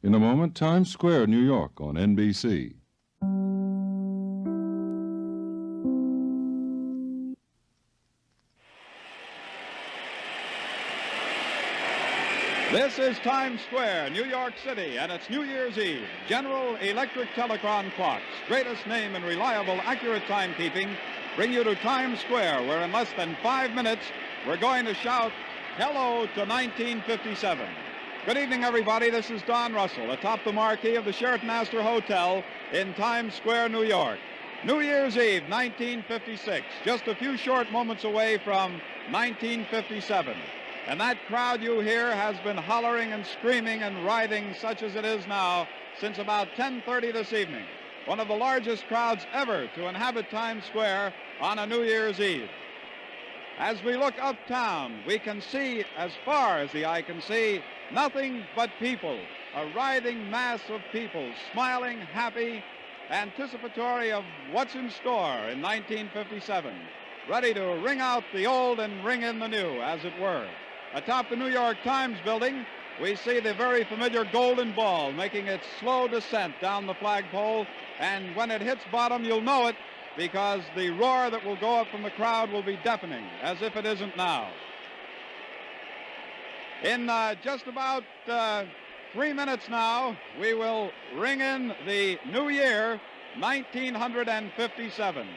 In a moment, Times Square, New York on NBC. This is Times Square, New York City, and it's New Year's Eve. General Electric Telecron clocks, greatest name in reliable, accurate timekeeping, bring you to Times Square, where in less than 5 minutes, we're going to shout, hello to 1957. Good evening, everybody. This is Don Russell atop the marquee of the Sheraton Astor Hotel in Times Square, New York. New Year's Eve, 1956, just a few short moments away from 1957. And that crowd you hear has been hollering and screaming and writhing, such as it is now, since about 10:30 this evening. One of the largest crowds ever to inhabit Times Square on a New Year's Eve. As we look uptown, we can see, as far as the eye can see, nothing but people, a writhing mass of people, smiling, happy, anticipatory of what's in store in 1957, ready to ring out the old and ring in the new, as it were. Atop the New York Times building, we see the very familiar golden ball making its slow descent down the flagpole, and when it hits bottom, you'll know it, because the roar that will go up from the crowd will be deafening, as if it isn't now. In just about 3 minutes now, we will ring in the new year, 1957.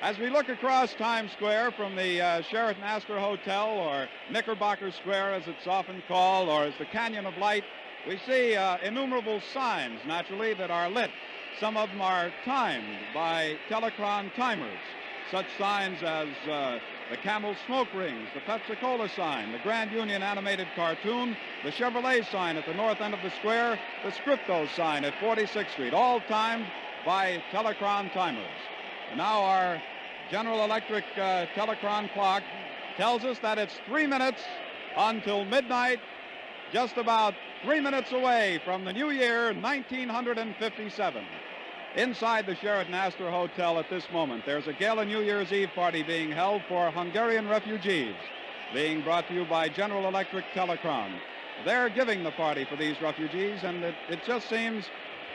As we look across Times Square from the Sheraton Astor Hotel, or Knickerbocker Square as it's often called, or as the Canyon of Light, we see innumerable signs, naturally, that are lit. Some of them are timed by Telecron timers, such signs as the Camel Smoke Rings, the Pepsi-Cola sign, the Grand Union animated cartoon, the Chevrolet sign at the north end of the square, the Scripto sign at 46th Street, all timed by Telecron timers. And now our General Electric Telecron clock tells us that it's 3 minutes until midnight, just about 3 minutes away from the new year, 1957. Inside the Sheraton Astor Hotel at this moment, there's a gala New Year's Eve party being held for Hungarian refugees, being brought to you by General Electric Telecron. They're giving the party for these refugees, and it just seems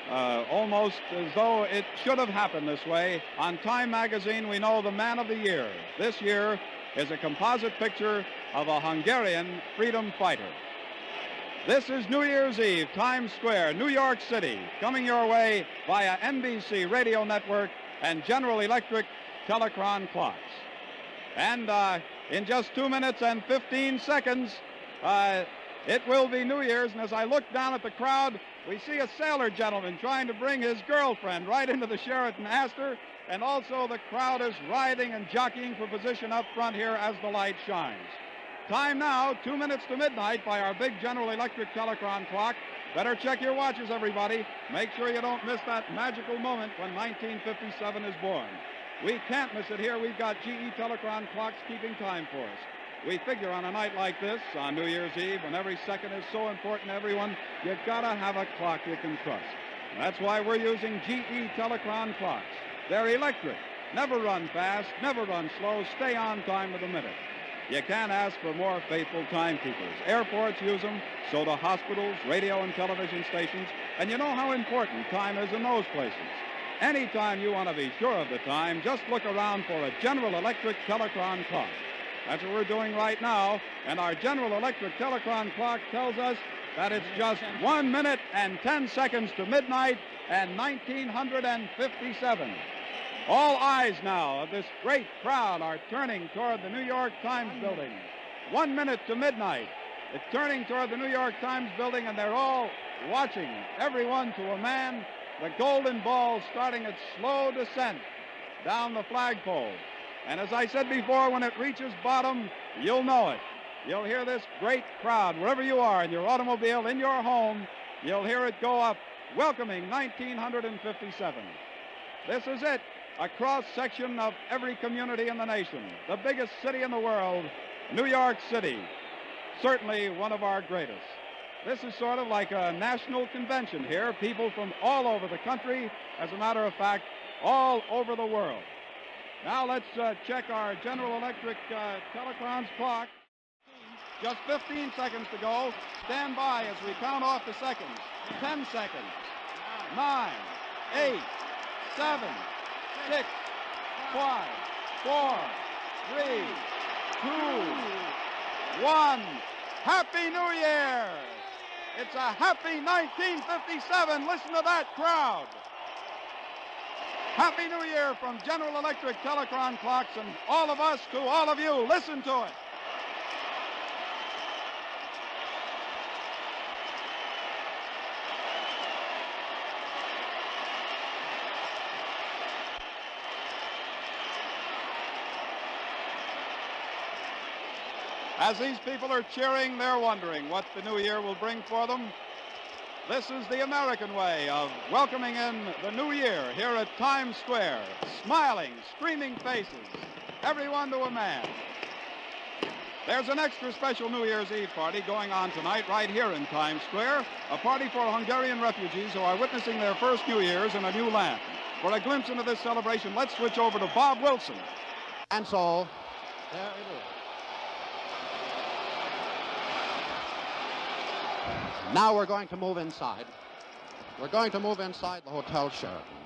almost as though it should have happened this way. On Time magazine, we know the man of the year this year is a composite picture of a Hungarian freedom fighter. This is New Year's Eve, Times Square, New York City, coming your way via NBC Radio Network and General Electric Telecron clocks. And in just 2 minutes and 15 seconds, it will be New Year's, and as I look down at the crowd, we see a sailor gentleman trying to bring his girlfriend right into the Sheraton Astor, and also the crowd is writhing and jockeying for position up front here as the light shines. Time now, 2 minutes to midnight by our big General Electric Telecron clock. Better check your watches, everybody. Make sure you don't miss that magical moment when 1957 is born. We can't miss it here. We've got GE Telecron clocks keeping time for us. We figure on a night like this, on New Year's Eve, when every second is so important to everyone, you've got to have a clock you can trust. That's why we're using GE Telecron clocks. They're electric, never run fast, never run slow, stay on time to the minute. You can't ask for more faithful timekeepers. Airports use them, so do hospitals, radio and television stations, and you know how important time is in those places. Anytime you want to be sure of the time, just look around for a General Electric Telecron clock. That's what we're doing right now, and our General Electric Telecron clock tells us that it's just 1 minute and 10 seconds to midnight and 1957. All eyes now of this great crowd are turning toward the New York Times building. 1 minute to midnight. It's turning toward the New York Times building, and they're all watching, everyone to a man, the golden ball starting its slow descent down the flagpole. And as I said before, when it reaches bottom, you'll know it. You'll hear this great crowd, wherever you are, in your automobile, in your home, you'll hear it go up, welcoming 1957. This is it, a cross-section of every community in the nation, the biggest city in the world, New York City, certainly one of our greatest. This is sort of like a national convention here, people from all over the country, as a matter of fact, all over the world. Now let's check our General Electric Telecron's clock. Just 15 seconds to go. Stand by as we count off the seconds. 10 seconds. 9, 8, 7, 6, 5, 4, 3, 2, 1. Happy New Year! It's a happy 1957. Listen to that crowd. Happy New Year from General Electric Telecron clocks and all of us to all of you. Listen to it. As these people are cheering, they're wondering what the new year will bring for them. This is the American way of welcoming in the new year here at Times Square. Smiling, streaming faces, everyone to a man. There's an extra special New Year's Eve party going on tonight right here in Times Square, a party for Hungarian refugees who are witnessing their first New Year's in a new land. For a glimpse into this celebration, let's switch over to Bob Wilson. And so, there it is. Now we're going to move inside. We're going to move inside the Hotel Sheraton.